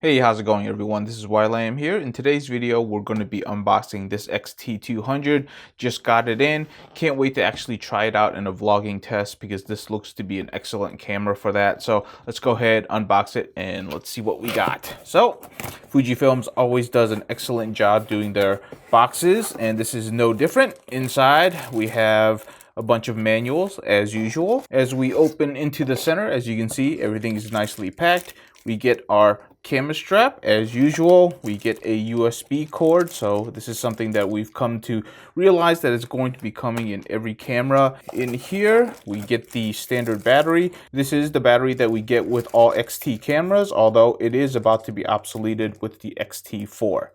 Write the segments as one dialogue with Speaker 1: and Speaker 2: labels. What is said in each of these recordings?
Speaker 1: Hey, how's it going everyone? This is YLAM here. In today's video, we're going to be unboxing this X-T200. Just got it in. Can't wait to actually try it out in a vlogging test because this looks to be an excellent camera for that. So let's go ahead, unbox it, and let's see what we got. So Fujifilm always does an excellent job doing their boxes, and this is no different. Inside, we have a bunch of manuals as usual. As we open into the center, as you can see, everything is nicely packed. We get our camera strap as usual. We get a USB cord, so this is something that we've come to realize that it's going to be coming in every camera. In here we get the standard battery. This is the battery that we get with all XT cameras, although it is about to be obsoleted with the X-T4.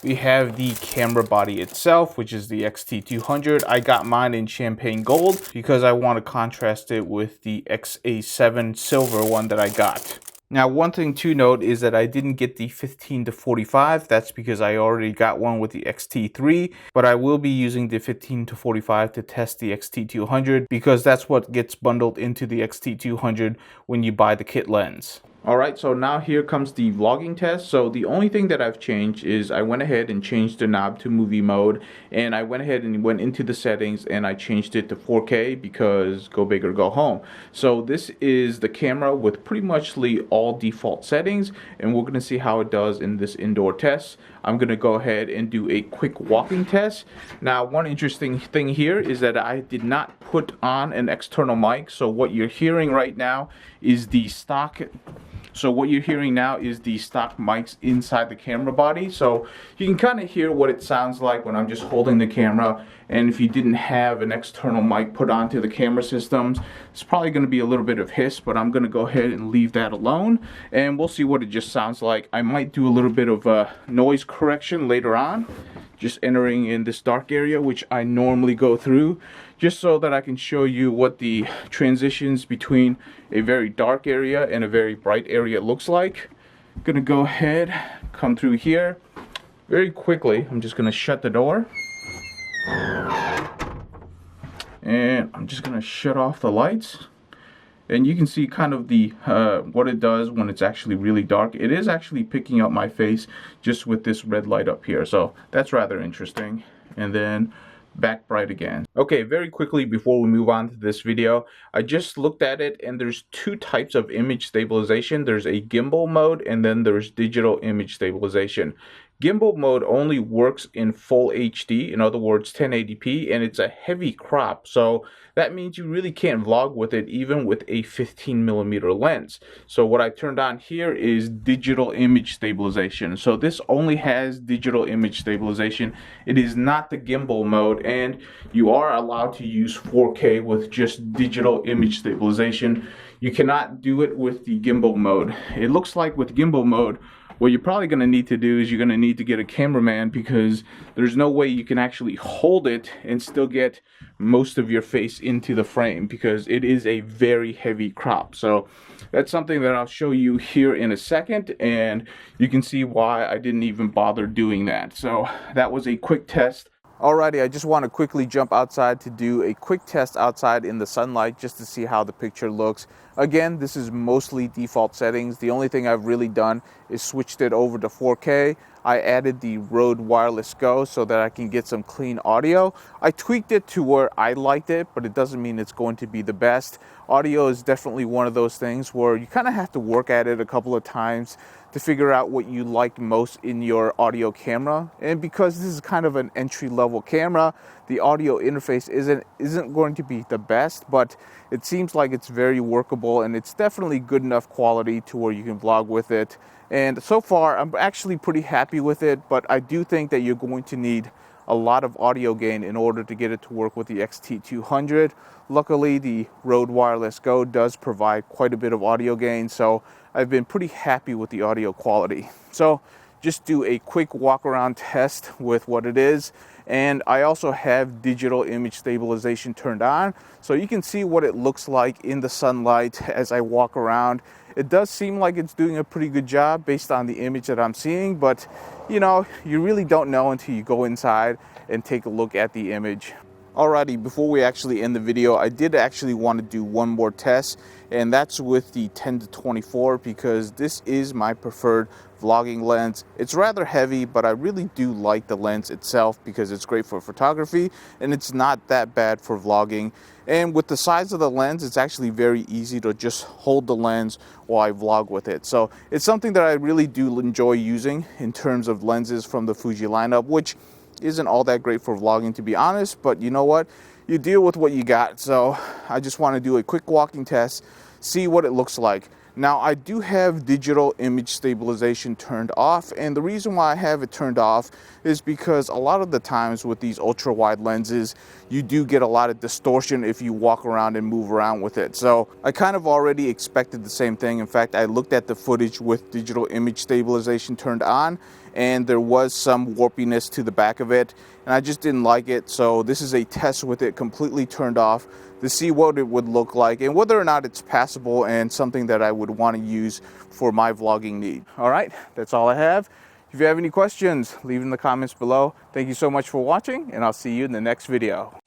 Speaker 1: We have the camera body itself, which is the X-T200. I got mine in champagne gold because I want to contrast it with the XA7 silver one that I got. Now, one thing to note is that I didn't get the 15 to 45. That's because I already got one with the X-T3, but I will be using the 15 to 45 to test the X-T200 because that's what gets bundled into the X-T200 when you buy the kit lens. Alright, so now here comes the vlogging test. So the only thing that I've changed is I went ahead and changed the knob to movie mode, and I went ahead and went into the settings and I changed it to 4K because go big or go home. So this is the camera with pretty much all default settings, and we're going to see how it does in this indoor test. I'm going to go ahead and do a quick walking test. Now, one interesting thing here is that I did not put on an external mic, so what you're hearing right now is the stock. So what you're hearing now is the stock mics inside the camera body. So you can kind of hear what it sounds like when I'm just holding the camera. And if you didn't have an external mic put onto the camera systems, it's probably going to be a little bit of hiss, but I'm going to go ahead and leave that alone. And we'll see what it just sounds like. I might do a little bit of noise correction later on, just entering in this dark area, which I normally go through, just so that I can show you what the transitions between a very dark area and a very bright area looks like. I'm gonna go ahead, come through here very quickly. I'm just gonna shut the door, and I'm just gonna shut off the lights. And you can see kind of the what it does when it's actually really dark. It is actually picking up my face just with this red light up here, so that's rather interesting. And then back bright again. Okay, very quickly before we move on to this video, I just looked at it and there's two types of image stabilization. There's a gimbal mode and then there's digital image stabilization. Gimbal mode only works in full HD, in other words 1080p, and it's a heavy crop, so that means you really can't vlog with it even with a 15mm lens. So what I turned on here is digital image stabilization. So this only has digital image stabilization. It is not the gimbal mode, and you are allowed to use 4K with just digital image stabilization. You cannot do it with the gimbal mode. It looks like with gimbal mode, what you're probably going to need to do is you're going to need to get a cameraman, because there's no way you can actually hold it and still get most of your face into the frame, because it is a very heavy crop. So that's something that I'll show you here in a second, and you can see why I didn't even bother doing that. So that was a quick test. Alrighty, I just want to quickly jump outside to do a quick test outside in the sunlight just to see how the picture looks. Again, this is mostly default settings. The only thing I've really done is switched it over to 4K. I added the Rode Wireless Go so that I can get some clean audio. I tweaked it to where I liked it, but it doesn't mean it's going to be the best. Audio is definitely one of those things where you kind of have to work at it a couple of times to figure out what you like most in your audio camera. And because this is kind of an entry-level camera, the audio interface isn't going to be the best, but it seems like it's very workable, and it's definitely good enough quality to where you can vlog with it. And so far, I'm actually pretty happy with it, but I do think that you're going to need a lot of audio gain in order to get it to work with the X-T200. Luckily, the Rode Wireless Go does provide quite a bit of audio gain, so I've been pretty happy with the audio quality. So just do a quick walk around test with what it is. And I also have digital image stabilization turned on, so you can see what it looks like in the sunlight as I walk around. It does seem like it's doing a pretty good job based on the image that I'm seeing, but you know, you really don't know until you go inside and take a look at the image. Alrighty, before we actually end the video, I did actually want to do one more test, and that's with the 10-24 because this is my preferred vlogging lens. It's rather heavy, but I really do like the lens itself because it's great for photography and it's not that bad for vlogging. And with the size of the lens, it's actually very easy to just hold the lens while I vlog with it. So it's something that I really do enjoy using in terms of lenses from the Fuji lineup, which isn't all that great for vlogging, to be honest, but you know what? You deal with what you got. So I just want to do a quick walking test, see what it looks like. Now, I do have digital image stabilization turned off, and the reason why I have it turned off is because a lot of the times with these ultra wide lenses, you do get a lot of distortion if you walk around and move around with it. So I kind of already expected the same thing. In fact, I looked at the footage with digital image stabilization turned on, and there was some warpiness to the back of it, and I just didn't like it. So this is a test with it completely turned off to see what it would look like and whether or not it's passable and something that I would want to use for my vlogging need. All right, that's all I have. If you have any questions, leave in the comments below. Thank you so much for watching, and I'll see you in the next video.